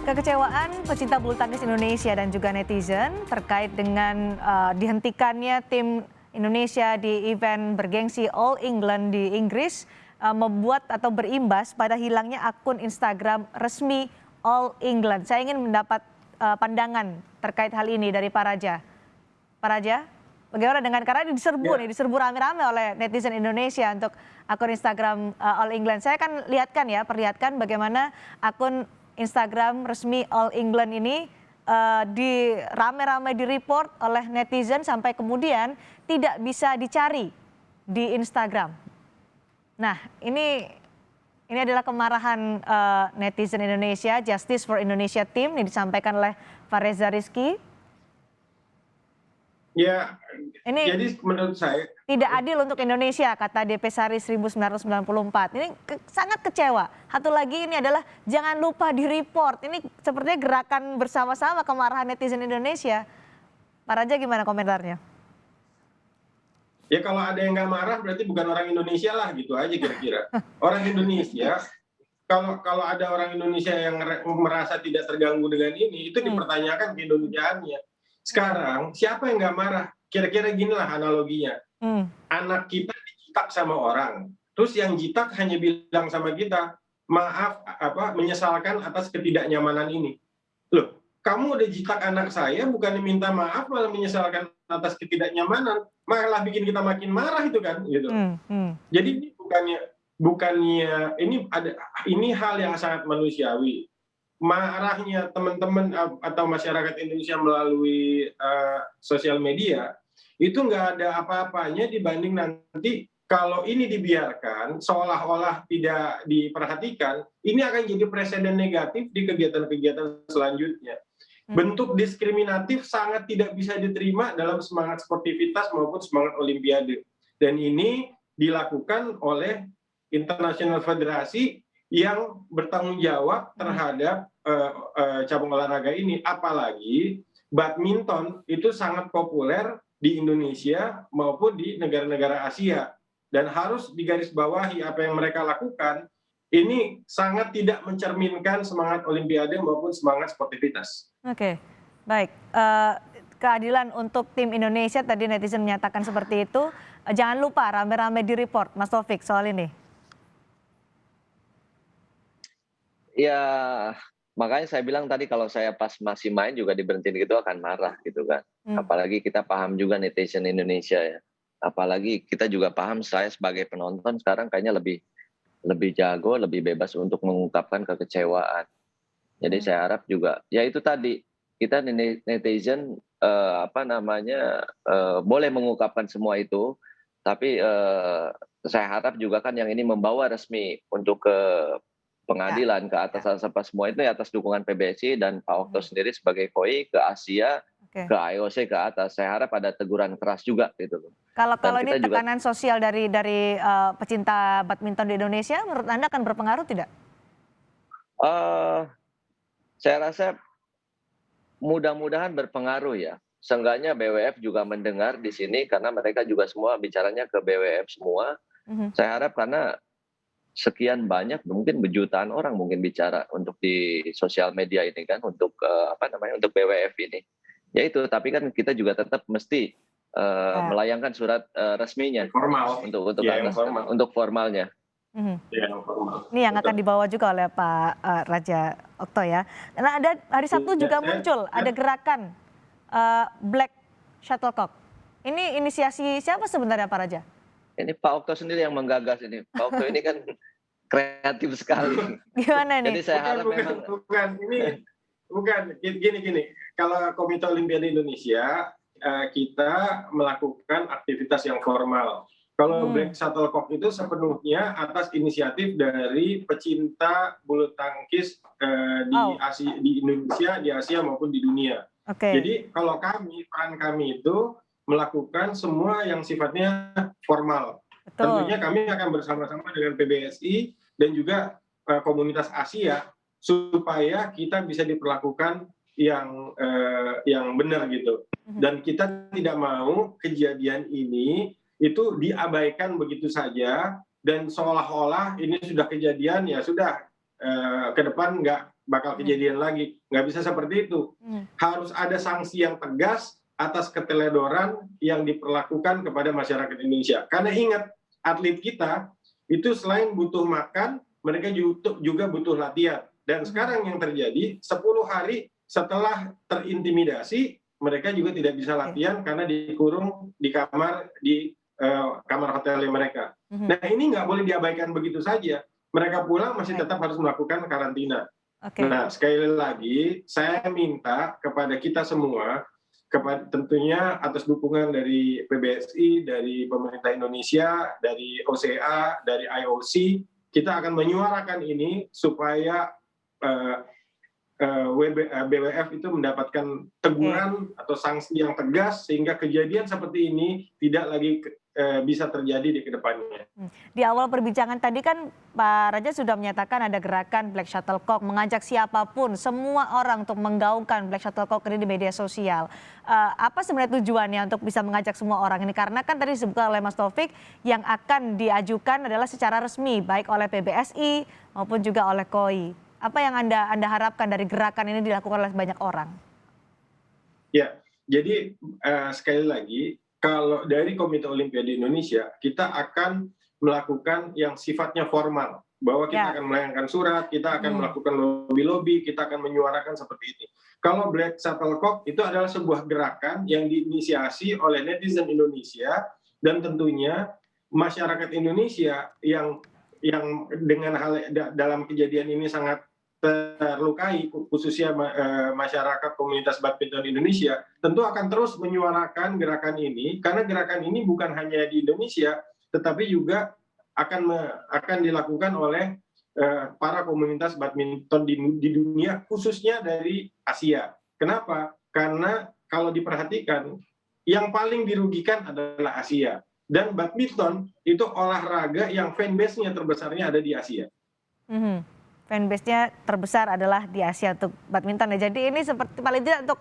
Kekecewaan pecinta bulu tangkis Indonesia dan juga netizen terkait dengan dihentikannya tim Indonesia di event bergengsi All England di Inggris membuat atau berimbas pada hilangnya akun Instagram resmi All England. Saya ingin mendapat pandangan terkait hal ini dari Pak Raja. Pak Raja, bagaimana dengan karena diserbu rame-rame oleh netizen Indonesia untuk akun Instagram All England. Saya akan perlihatkan bagaimana akun Instagram resmi All England ini rame-rame di-report oleh netizen sampai kemudian tidak bisa dicari di Instagram. Nah, ini adalah kemarahan netizen Indonesia, Justice for Indonesia Team, ini disampaikan oleh Fareza Rizky. Ya, ini jadi menurut saya tidak adil untuk Indonesia, kata DP Sari 1994. Ini sangat kecewa. Satu lagi ini adalah jangan lupa di-report. Ini sepertinya gerakan bersama-sama kemarahan netizen Indonesia. Pak Raja gimana komentarnya? Ya kalau ada yang nggak marah berarti bukan orang Indonesia lah, gitu aja kira-kira. Orang Indonesia, kalau ada orang Indonesia yang merasa tidak terganggu dengan ini, itu dipertanyakan keindonesiaannya. Sekarang siapa yang nggak marah? Kira-kira ginilah analoginya. Anak kita dijitak sama orang, terus yang jitak hanya bilang sama kita, maaf, menyesalkan atas ketidaknyamanan ini. Loh, kamu udah jitak anak saya, bukan minta maaf malah menyesalkan atas ketidaknyamanan, malah bikin kita makin marah itu kan, gitu. Jadi ini bukannya ini hal yang sangat manusiawi. Marahnya teman-teman atau masyarakat Indonesia melalui sosial media itu nggak ada apa-apanya dibanding nanti kalau ini dibiarkan seolah-olah tidak diperhatikan, ini akan jadi presiden negatif di kegiatan-kegiatan selanjutnya. Bentuk diskriminatif sangat tidak bisa diterima dalam semangat sportivitas maupun semangat olimpiade, dan ini dilakukan oleh International Federasi yang bertanggung jawab terhadap cabang olahraga ini. Apalagi badminton itu sangat populer di Indonesia maupun di negara-negara Asia, dan harus digarisbawahi apa yang mereka lakukan ini sangat tidak mencerminkan semangat olimpiade maupun semangat sportivitas. Oke, baik. Keadilan untuk tim Indonesia, tadi netizen menyatakan seperti itu. Jangan lupa rame-rame di-report, Mas Taufik, soal ini. Ya, makanya saya bilang tadi kalau saya pas masih main juga diberhentiin gitu akan marah gitu kan. Apalagi kita paham juga netizen Indonesia ya. Apalagi kita juga paham, saya sebagai penonton sekarang kayaknya lebih jago, lebih bebas untuk mengungkapkan kekecewaan. Jadi saya harap juga, ya itu tadi, kita netizen boleh mengungkapkan semua itu, tapi saya harap juga kan yang ini membawa resmi untuk ke pengadilan, ke atas apa semua itu ya atas dukungan PBSI dan Pak Okto sendiri sebagai KOI ke Asia, ke IOC ke atas. Saya harap ada teguran keras juga gitu. Kalau ini tekanan sosial dari pecinta badminton di Indonesia, menurut Anda akan berpengaruh tidak? Saya rasa mudah-mudahan berpengaruh ya. Seenggaknya BWF juga mendengar di sini karena mereka juga semua bicaranya ke BWF semua. Saya harap karena sekian banyak, mungkin berjutaan orang mungkin bicara untuk di sosial media ini kan, untuk untuk BWF ini. Ya itu, tapi kan kita juga tetap mesti melayangkan surat resminya formal untuk formalnya. Ini yang akan dibawa juga oleh Pak Raja Okto ya. Karena ada hari Sabtu juga muncul ada gerakan Black Shuttlecock. Ini inisiasi siapa sebenarnya Pak Raja? Ini Pak Okto sendiri yang menggagas ini. Pak Okto ini kan kreatif sekali. Gimana nih? Jadi saya harap gini. Kalau Komite Olimpiade Indonesia kita melakukan aktivitas yang formal. Kalau Black Shuttlecock itu sepenuhnya atas inisiatif dari pecinta bulu tangkis di Indonesia, di Asia maupun di dunia. Jadi kalau peran kami itu melakukan semua yang sifatnya formal. Tentunya kami akan bersama-sama dengan PBSI dan juga komunitas Asia supaya kita bisa diperlakukan yang benar gitu. Dan kita tidak mau kejadian ini itu diabaikan begitu saja dan seolah-olah ini sudah kejadian, ya sudah ke depan bakal kejadian lagi. Nggak bisa seperti itu. Harus ada sanksi yang tegas atas keteledoran yang diperlakukan kepada masyarakat Indonesia. Karena ingat, atlet kita itu selain butuh makan, mereka juga butuh latihan. Dan sekarang yang terjadi, 10 hari setelah terintimidasi, mereka juga tidak bisa latihan karena dikurung di kamar hotelnya mereka. Nah, ini nggak boleh diabaikan begitu saja. Mereka pulang masih tetap harus melakukan karantina. Nah, sekali lagi saya minta kepada kita semua, tentunya atas dukungan dari PBSI, dari pemerintah Indonesia, dari OCA, dari IOC, kita akan menyuarakan ini supaya BWF itu mendapatkan teguran atau sanksi yang tegas sehingga kejadian seperti ini tidak lagi bisa terjadi di kedepannya. Di awal perbincangan tadi kan Pak Raja sudah menyatakan ada gerakan Black Shuttlecock, mengajak siapapun, semua orang untuk menggaungkan Black Shuttlecock ini di media sosial. Apa sebenarnya tujuannya untuk bisa mengajak semua orang ini? Karena kan tadi disebutkan oleh Mas Taufik yang akan diajukan adalah secara resmi, baik oleh PBSI maupun juga oleh KOI. Apa yang Anda harapkan dari gerakan ini dilakukan oleh banyak orang? Ya, jadi sekali lagi, kalau dari Komite Olimpiade Indonesia, kita akan melakukan yang sifatnya formal. Bahwa kita akan melayangkan surat, kita akan melakukan lobby-lobby, kita akan menyuarakan seperti ini. Kalau Black Shuttlecock itu adalah sebuah gerakan yang diinisiasi oleh netizen Indonesia, dan tentunya masyarakat Indonesia yang dengan hal dalam kejadian ini sangat terlukai, khususnya masyarakat komunitas badminton Indonesia, tentu akan terus menyuarakan gerakan ini, karena gerakan ini bukan hanya di Indonesia, tetapi juga akan dilakukan oleh para komunitas badminton di dunia, khususnya dari Asia. Kenapa? Karena kalau diperhatikan, yang paling dirugikan adalah Asia. Dan badminton itu olahraga yang fanbase-nya terbesarnya ada di Asia. Fanbase-nya terbesar adalah di Asia untuk badminton ya. Jadi ini seperti paling tidak untuk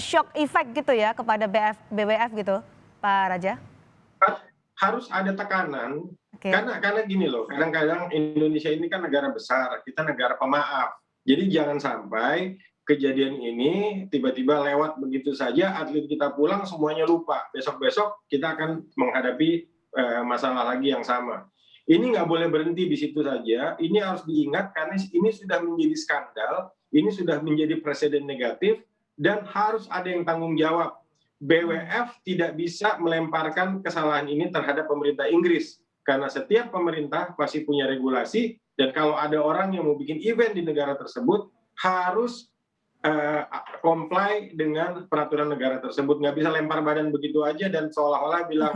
shock effect gitu ya kepada BWF gitu, Pak Raja? Harus ada tekanan, karena gini loh, kadang-kadang Indonesia ini kan negara besar, kita negara pemaaf. Jadi jangan sampai kejadian ini tiba-tiba lewat begitu saja, atlet kita pulang semuanya lupa. Besok-besok kita akan menghadapi masalah lagi yang sama. Ini nggak boleh berhenti di situ saja, ini harus diingat karena ini sudah menjadi skandal, ini sudah menjadi presiden negatif, dan harus ada yang tanggung jawab. BWF tidak bisa melemparkan kesalahan ini terhadap pemerintah Inggris, karena setiap pemerintah pasti punya regulasi, dan kalau ada orang yang mau bikin event di negara tersebut, harus comply dengan peraturan negara tersebut. Nggak bisa lempar badan begitu aja dan seolah-olah bilang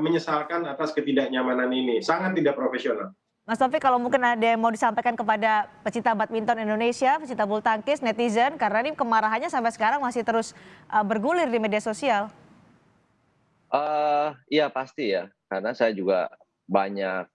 menyesalkan atas ketidaknyamanan ini. Sangat tidak profesional. Mas Taufik, kalau mungkin ada yang mau disampaikan kepada pecinta badminton Indonesia, pecinta bulu tangkis, netizen, karena ini kemarahannya sampai sekarang masih terus bergulir di media sosial. Iya pasti ya, karena saya juga banyak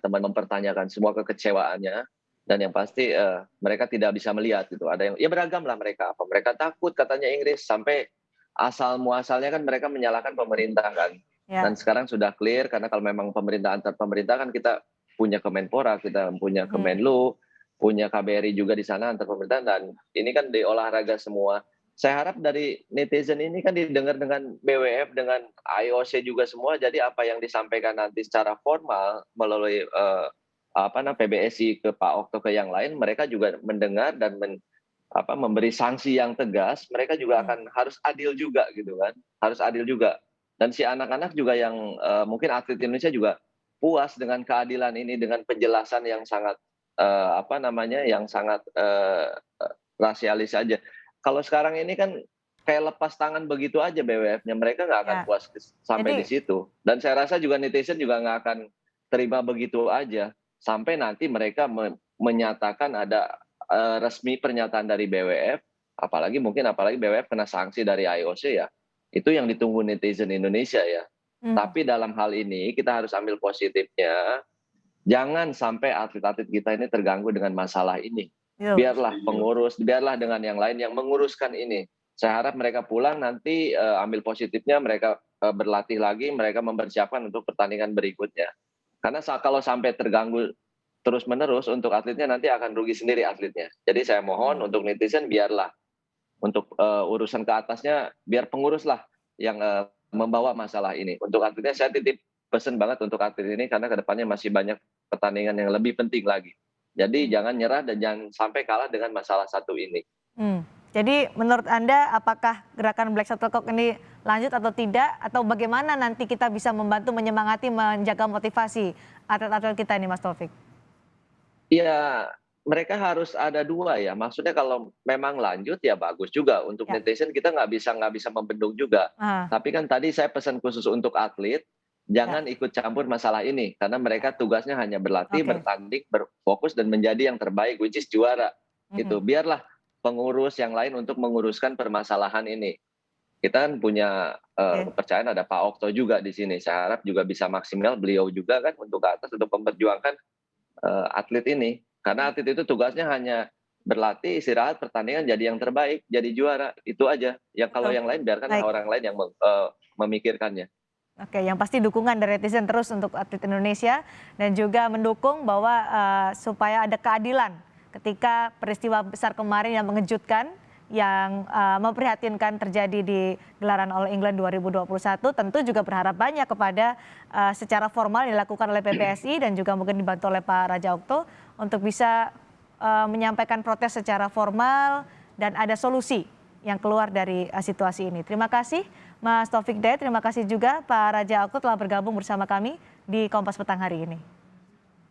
teman mempertanyakan semua kekecewaannya, dan yang pasti mereka tidak bisa melihat gitu. Ada yang ya beragam lah mereka. Apa mereka takut katanya Inggris, sampai asal muasalnya kan mereka menyalahkan pemerintah kan. Dan sekarang sudah clear, karena kalau memang pemerintah antar pemerintah kan kita punya Kemenpora, kita punya Kemenlu, punya KBRI juga di sana antar pemerintah, dan ini kan di olahraga semua. Saya harap dari netizen ini kan didengar dengan BWF, dengan IOC juga semua, jadi apa yang disampaikan nanti secara formal melalui PBSI ke Pak Okto ke yang lain, mereka juga mendengar dan memberi sanksi yang tegas. Mereka juga akan harus adil juga gitu kan, harus adil juga. Dan si anak-anak juga yang mungkin atlet Indonesia juga puas dengan keadilan ini, dengan penjelasan yang sangat yang sangat rasialis saja. Kalau sekarang ini kan kayak lepas tangan begitu aja BWF-nya, mereka nggak akan puas sampai di situ. Dan saya rasa juga netizen juga nggak akan terima begitu aja sampai nanti mereka menyatakan ada resmi pernyataan dari BWF, apalagi BWF kena sanksi dari IOC ya. Itu yang ditunggu netizen Indonesia ya. Tapi dalam hal ini kita harus ambil positifnya. Jangan sampai atlet-atlet kita ini terganggu dengan masalah ini. Biarlah pengurus, biarlah dengan yang lain yang menguruskan ini. Saya harap mereka pulang nanti ambil positifnya, mereka berlatih lagi, mereka mempersiapkan untuk pertandingan berikutnya. Karena kalau sampai terus-menerus untuk atletnya nanti akan rugi sendiri atletnya. Jadi saya mohon untuk netizen biarlah untuk urusan ke atasnya biar pengurus lah yang membawa masalah ini. Untuk atletnya saya titip pesan banget untuk atlet ini karena kedepannya masih banyak pertandingan yang lebih penting lagi. Jadi jangan nyerah dan jangan sampai kalah dengan masalah satu ini. Jadi menurut Anda apakah gerakan Black Shuttlecock ini lanjut atau tidak? Atau bagaimana nanti kita bisa membantu menyemangati, menjaga motivasi atlet-atlet kita ini Mas Taufik? Ya, mereka harus ada dua ya. Maksudnya kalau memang lanjut ya bagus juga. Untuk netizen kita nggak bisa membendung juga. Tapi kan tadi saya pesan khusus untuk atlet, jangan ikut campur masalah ini. Karena mereka tugasnya hanya berlatih, bertanding, berfokus dan menjadi yang terbaik, which is juara. Gitu. Biarlah pengurus yang lain untuk menguruskan permasalahan ini. Kita kan punya kepercayaan ada Pak Okto juga di sini. Saya harap juga bisa maksimal beliau juga kan untuk ke atas untuk memperjuangkan atlet ini. Karena atlet itu tugasnya hanya berlatih, istirahat, pertandingan jadi yang terbaik, jadi juara. Itu aja. Yang kalau yang lain biarkan orang lain yang memikirkannya. Oke, yang pasti dukungan dari netizen terus untuk atlet Indonesia dan juga mendukung bahwa supaya ada keadilan ketika peristiwa besar kemarin yang mengejutkan, yang memprihatinkan terjadi di gelaran All England 2021, tentu juga berharap banyak kepada secara formal dilakukan oleh PBSI dan juga mungkin dibantu oleh Pak Raja Okto untuk bisa menyampaikan protes secara formal dan ada solusi yang keluar dari situasi ini. Terima kasih Mas Taufik Hidayat, terima kasih juga Pak Raja Okto telah bergabung bersama kami di Kompas Petang hari ini.